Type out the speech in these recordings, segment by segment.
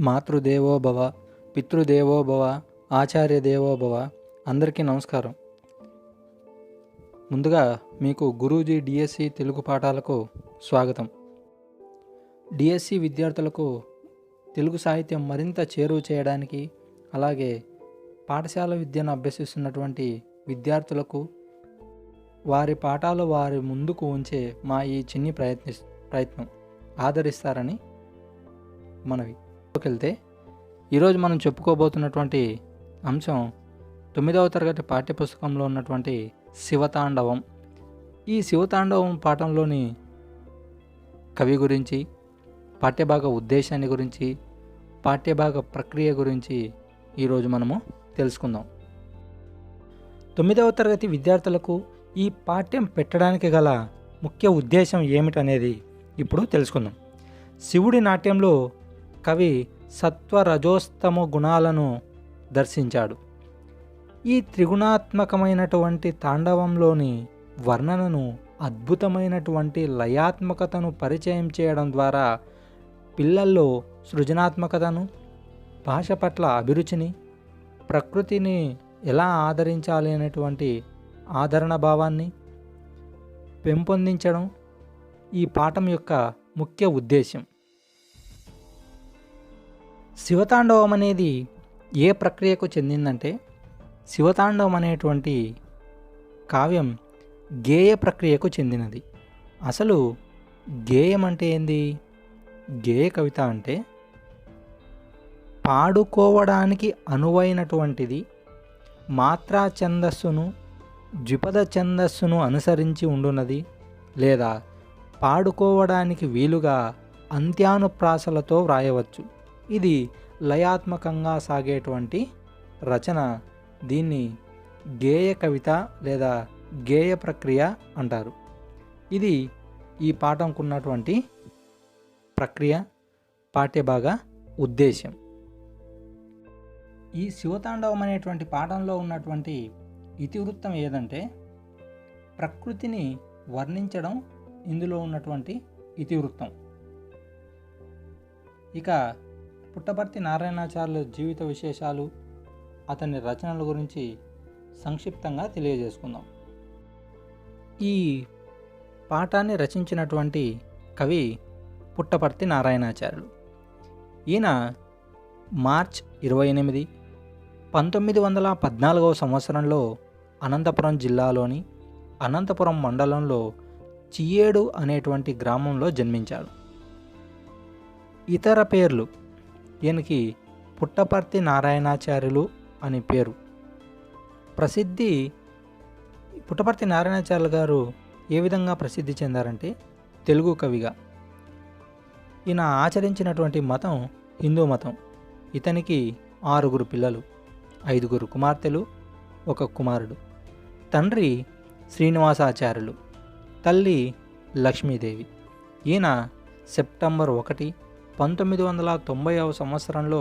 మాతృదేవో భవ, పితృదేవో భవ, ఆచార్య దేవో భవ. అందరికీ నమస్కారం. ముందుగా మీకు గురూజీ డిఎస్సి తెలుగు పాఠాలకు స్వాగతం. డిఎస్సి విద్యార్థులకు తెలుగు సాహిత్యం మరింత చేరువ చేయడానికి, అలాగే పాఠశాల విద్యను అభ్యసిస్తున్నటువంటి విద్యార్థులకు వారి పాఠాలు వారి ముందుకు ఉంచే మా ఈ చిన్ని ప్రయత్నం ఆదరిస్తారని మనవి. వెళ్తే ఈరోజు మనం చెప్పుకోబోతున్నటువంటి అంశం 9వ తరగతి పాఠ్యపుస్తకంలో ఉన్నటువంటి శివతాండవం. ఈ శివతాండవం పాఠంలోని కవి గురించి, పాఠ్యభాగ ఉద్దేశాన్ని గురించి, పాఠ్యభాగ ప్రక్రియ గురించి ఈరోజు మనము తెలుసుకుందాం. 9వ తరగతి విద్యార్థులకు ఈ పాఠ్యం పెట్టడానికి గల ముఖ్య ఉద్దేశం ఏమిటనేది ఇప్పుడు తెలుసుకుందాం. శివుడి నాట్యంలో కవి సత్వరజోస్తమ గుణాలను దర్శించాడు. ఈ త్రిగుణాత్మకమైనటువంటి తాండవంలోని వర్ణనను, అద్భుతమైనటువంటి లయాత్మకతను పరిచయం చేయడం ద్వారా పిల్లల్లో సృజనాత్మకతను, భాష పట్ల అభిరుచిని, ప్రకృతిని ఎలా ఆదరించాలి అనేటువంటి ఆదరణ భావాన్ని పెంపొందించడం ఈ పాఠం యొక్క ముఖ్య ఉద్దేశం. శివతాండవం అనేది ఏ ప్రక్రియకు చెందిందంటే, శివతాండవం అనేటువంటి కావ్యం గేయ ప్రక్రియకు చెందినది. అసలు గేయం అంటే ఏంది? గేయ కవిత అంటే పాడుకోవడానికి అనువైనటువంటిది, మాత్రా ఛందస్సును, ద్విపద ఛందస్సును అనుసరించి ఉండున్నది, లేదా పాడుకోవడానికి వీలుగా అంత్యానుప్రాసలతో వ్రాయవచ్చు. ఇది లయాత్మకంగా సాగేటువంటి రచన. దీన్ని గేయ కవిత లేదా గేయ ప్రక్రియ అంటారు. ఇది ఈ పాఠంకు ఉన్నటువంటి ప్రక్రియ, పాఠ్యభాగ ఉద్దేశం. ఈ శివతాండవం అనేటువంటి పాఠంలో ఉన్నటువంటి ఇతివృత్తం ఏదంటే, ప్రకృతిని వర్ణించడం ఇందులో ఉన్నటువంటి ఇతివృత్తం. ఇక పుట్టపర్తి నారాయణాచార్యుల జీవిత విశేషాలు, అతని రచనల గురించి సంక్షిప్తంగా తెలియజేసుకుందాం. ఈ పాఠాన్ని రచించినటువంటి కవి పుట్టపర్తి నారాయణాచార్యులు. ఈయన మార్చ్ 28, 1914 సంవత్సరంలో అనంతపురం జిల్లాలోని అనంతపురం మండలంలో చియ్యేడు అనేటువంటి గ్రామంలో జన్మించాడు. ఇతర పేర్లు, ఈయనకి పుట్టపర్తి నారాయణాచార్యులు అని పేరు. పుట్టపర్తి నారాయణాచార్యులు గారు ఏ విధంగా ప్రసిద్ధి చెందారంటే, తెలుగు కవిగా. ఈయన ఆచరించినటువంటి మతం హిందూ మతం. ఇతనికి 6 పిల్లలు, 5 కుమార్తెలు, 1 కుమారుడు. తండ్రి శ్రీనివాసాచార్యులు, తల్లి లక్ష్మీదేవి. ఈయన సెప్టెంబర్ 1, 1990 సంవత్సరంలో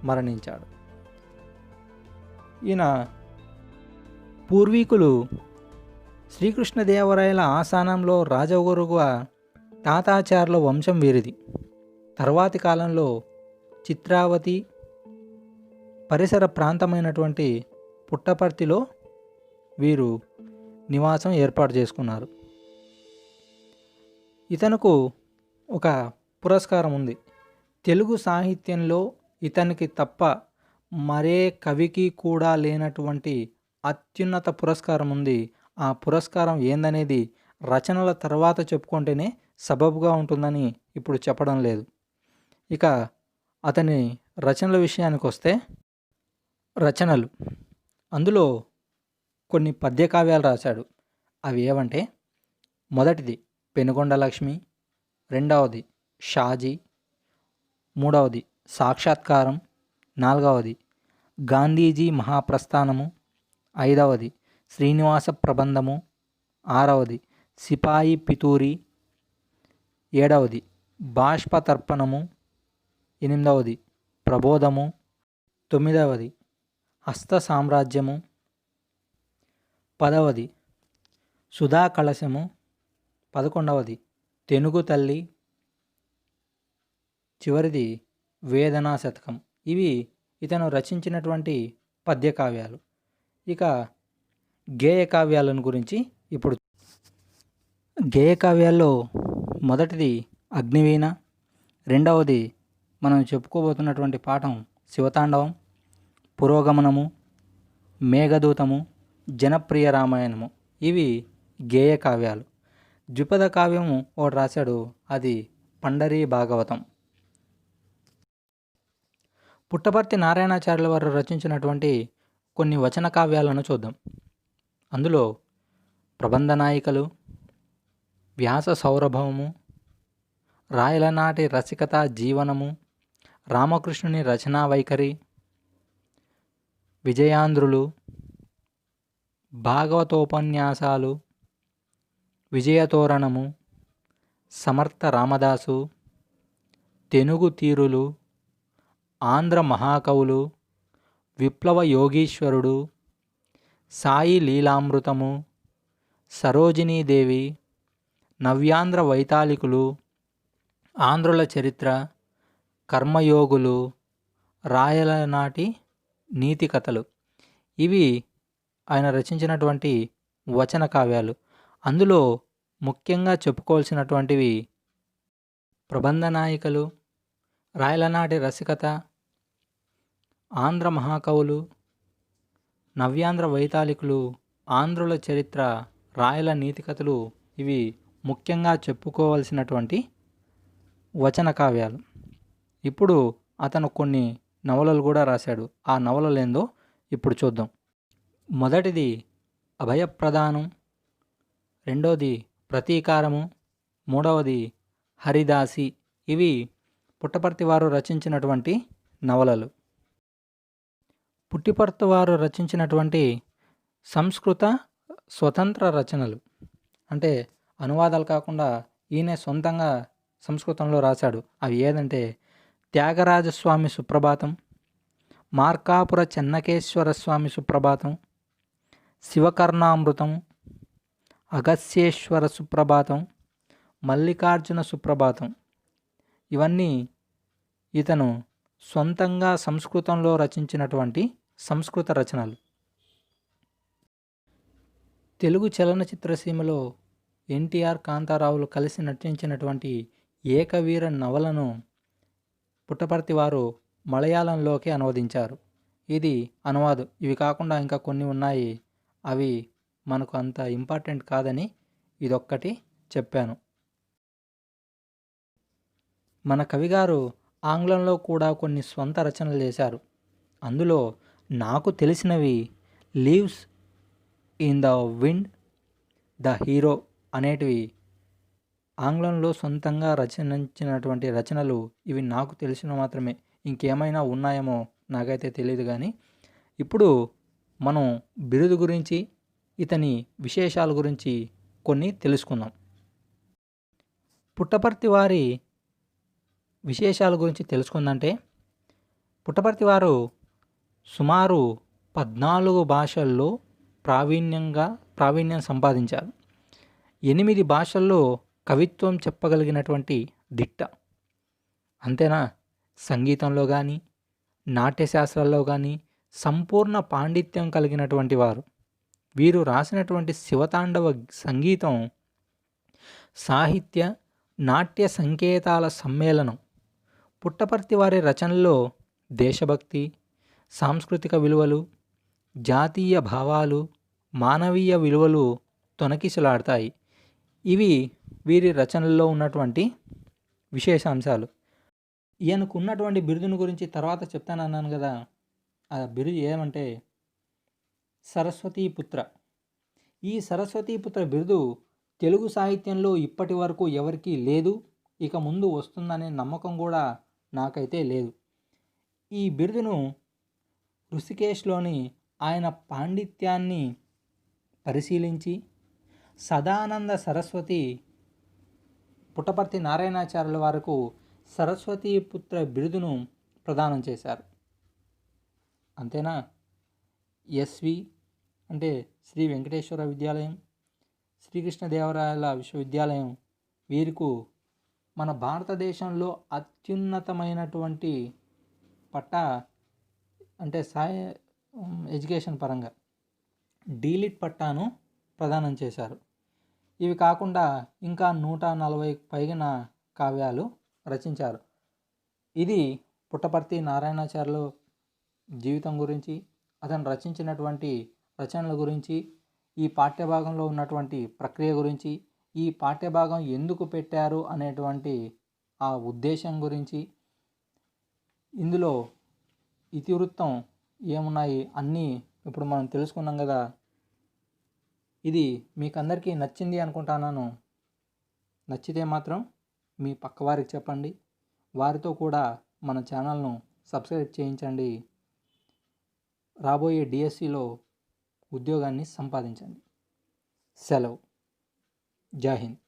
మరణించాడు. ఈయన పూర్వీకులు శ్రీకృష్ణదేవరాయల ఆస్థానంలో రాజగురుగా తాతాచార్యుల వంశం వీరిది. తర్వాతి కాలంలో చిత్రావతి పరిసర ప్రాంతమైనటువంటి పుట్టపర్తిలో వీరు నివాసం ఏర్పాటు చేసుకున్నారు. ఇతనుకు ఒక పురస్కారం ఉంది. తెలుగు సాహిత్యంలో ఇతనికి తప్ప మరే కవికి కూడా లేనటువంటి అత్యున్నత పురస్కారం ఉంది. ఆ పురస్కారం ఏందనేది రచనల తర్వాత చెప్పుకుంటేనే సబబుగా ఉంటుందని ఇప్పుడు చెప్పడం లేదు. ఇక అతని రచనల విషయానికి వస్తే, రచనలు అందులో కొన్ని పద్యకావ్యాలు రాశాడు. అవి ఏవంటే, మొదటిది పెనుగొండ లక్ష్మి, రెండవది షాజీ, మూడవది సాక్షాత్కారం, నాలుగవది గాంధీజీ మహాప్రస్థానము, ఐదవది శ్రీనివాస ప్రబంధము, ఆరవది సిపాయి పితూరి, ఏడవది బాష్పతర్పణము, ఎనిమిదవది ప్రబోధము, తొమ్మిదవది హస్త సామ్రాజ్యము, 10వది సుధా కలశము, 11వది తెనుగు తల్లి, చివరిది వేదనా శతకం. ఇవి ఇతను రచించినటువంటి పద్య కావ్యాలు. ఇక గేయ కావ్యాలను గురించి ఇప్పుడు గేయ కావ్యాల్లో మొదటిది అగ్నివీణ, రెండవది మనం చెప్పుకోబోతున్నటువంటి పాఠం శివతాండవం, పురోగమనము, మేఘదూతము, జనప్రియ రామాయణము. ఇవి గేయ కావ్యాలు. ద్విపద కావ్యము ఒకటి రాశాడు, అది పండరీ భాగవతం. పుట్టపర్తి నారాయణాచార్యుల వారు రచించినటువంటి కొన్ని వచన కావ్యాలను చూద్దాం. అందులో ప్రబంధ నాయికలు, వ్యాస సౌరభము, రాయలనాటి రసికత జీవనము, రామకృష్ణుని రచనా వైఖరి, విజయాంధ్రులు, భాగవతోపన్యాసాలు, విజయతోరణము, సమర్థ రామదాసు, తెనుగు తీరులు, ఆంధ్ర మహాకవులు, విప్లవ యోగీశ్వరుడు, సాయి లీలామృతము, సరోజినీదేవి, నవ్యాంధ్ర వైతాళికులు, ఆంధ్రుల చరిత్ర, కర్మయోగులు, రాయలనాటి నీతి కథలు. ఇవి ఆయన రచించినటువంటి వచన కావ్యాలు. అందులో ముఖ్యంగా చెప్పుకోవాల్సినటువంటివి ప్రబంధ నాయికలు, రాయలనాటి రసికత, ఆంధ్ర మహాకవులు, నవ్యాంధ్ర వైతాళికులు, ఆంధ్రుల చరిత్ర, రాయల నీతి కథలు. ఇవి ముఖ్యంగా చెప్పుకోవాల్సినటువంటి వచన కావ్యాలు. ఇప్పుడు అతను కొన్ని నవలలు కూడా రాశాడు. ఆ నవలలు ఏందో ఇప్పుడు చూద్దాం. మొదటిది అభయప్రదానం, రెండవది ప్రతీకారము, మూడవది హరిదాసి. ఇవి పుట్టపర్తి వారు రచించినటువంటి నవలలు. పుట్టిపర్తి వారు రచించినటువంటి సంస్కృత స్వతంత్ర రచనలు, అంటే అనువాదాలు కాకుండా ఈయన సొంతంగా సంస్కృతంలో రాశాడు. అవి ఏదంటే త్యాగరాజస్వామి సుప్రభాతం, మార్కాపుర చెన్నకేశ్వర స్వామి సుప్రభాతం, శివకర్ణామృతం, అగస్యేశ్వర సుప్రభాతం, మల్లికార్జున సుప్రభాతం. ఇవన్నీ ఇతను సొంతంగా సంస్కృతంలో రచించినటువంటి సంస్కృత రచనలు. తెలుగు చలనచిత్ర సీమలో ఎన్టీఆర్, కాంతారావులు కలిసి నటించినటువంటి ఏకవీర నవలను పుట్టపర్తి వారు మలయాళంలోకి అనువదించారు. ఇది అనువాదం. ఇవి కాకుండా ఇంకా కొన్ని ఉన్నాయి, అవి మనకు అంత ఇంపార్టెంట్ కాదని ఇదొక్కటి చెప్పాను. మన కవిగారు ఆంగ్లంలో కూడా కొన్ని స్వంత రచనలు చేశారు. అందులో నాకు తెలిసినవి leaves in the wind, the hero అనేటివి ఆంగ్లంలో సొంతంగా రచించినటువంటి రచనలు. ఇవి నాకు తెలిసిన మాత్రమే, ఇంకేమైనా ఉన్నాయేమో నాకైతే తెలియదు. కానీ ఇప్పుడు మనం బిరుదు గురించి, ఇతని విశేషాల గురించి కొన్ని తెలుసుకుందాం. పుట్టపర్తి వారి విశేషాల గురించి తెలుసుకుందంటే, పుట్టపర్తి వారు సుమారు 14 భాషల్లో ప్రావీణ్యం సంపాదించారు. 8 భాషల్లో కవిత్వం చెప్పగలిగినటువంటి దిట్ట. అంతేనా, సంగీతంలో కానీ నాట్యశాస్త్రాల్లో కానీ సంపూర్ణ పాండిత్యం కలిగినటువంటి వారు. వీరు రాసినటువంటి శివతాండవ సంగీతం సాహిత్య నాట్య సంకేతాల సమ్మేళనం. పుట్టపర్తి వారి రచనల్లో దేశభక్తి, సాంస్కృతిక విలువలు, జాతీయ భావాలు, మానవీయ విలువలు తొణకిసలాడతాయి. ఇవి వీరి రచనల్లో ఉన్నటువంటి విశేషాంశాలు. ఈయనకు ఉన్నటువంటి బిరుదుని గురించి తర్వాత చెప్తానన్నాను కదా. ఆ బిరుదు ఏమంటే సరస్వతీపుత్ర. ఈ సరస్వతీపుత్ర బిరుదు తెలుగు సాహిత్యంలో ఇప్పటి వరకు ఎవరికీ లేదు, ఇక ముందు వస్తుందనే నమ్మకం కూడా నాకైతే లేదు. ఈ బిరుదును ఋషికేశ్లోని ఆయన పాండిత్యాన్ని పరిశీలించి సదానంద సరస్వతి పుట్టపర్తి నారాయణాచార్యుల వారికి సరస్వతీపుత్ర బిరుదును ప్రదానం చేశారు. అంతేనా, ఎస్వి అంటే శ్రీ వెంకటేశ్వర విద్యాలయం, శ్రీకృష్ణదేవరాయల విశ్వవిద్యాలయం వీరికి మన భారతదేశంలో అత్యున్నతమైనటువంటి పట్టా అంటే ఎడ్యుకేషన్ పరంగా డీలిట్ పట్టాను ప్రదానం చేశారు. ఇవి కాకుండా ఇంకా 140 పైన కావ్యాలు రచించారు. ఇది పుట్టపర్తి నారాయణాచార్యులు జీవితం గురించి, అతను రచించినటువంటి రచనల గురించి, ఈ పాఠ్యభాగంలో ఉన్నటువంటి ప్రక్రియ గురించి, ఈ పాఠ్యభాగం ఎందుకు పెట్టారు అనేటువంటి ఆ ఉద్దేశం గురించి, ఇందులో ఇతివృత్తం ఏమున్నాయి అన్నీ ఇప్పుడు మనం తెలుసుకున్నాం కదా. ఇది మీకు అందరికీ నచ్చింది అనుకుంటున్నాను. నచ్చితే మాత్రం మీ పక్కవారికి చెప్పండి, వారితో కూడా మన ఛానల్ను సబ్స్క్రైబ్ చేయించండి. రాబోయే డిఎస్సిలో ఉద్యోగాన్ని సంపాదించండి. సెలవు. జై హింద్.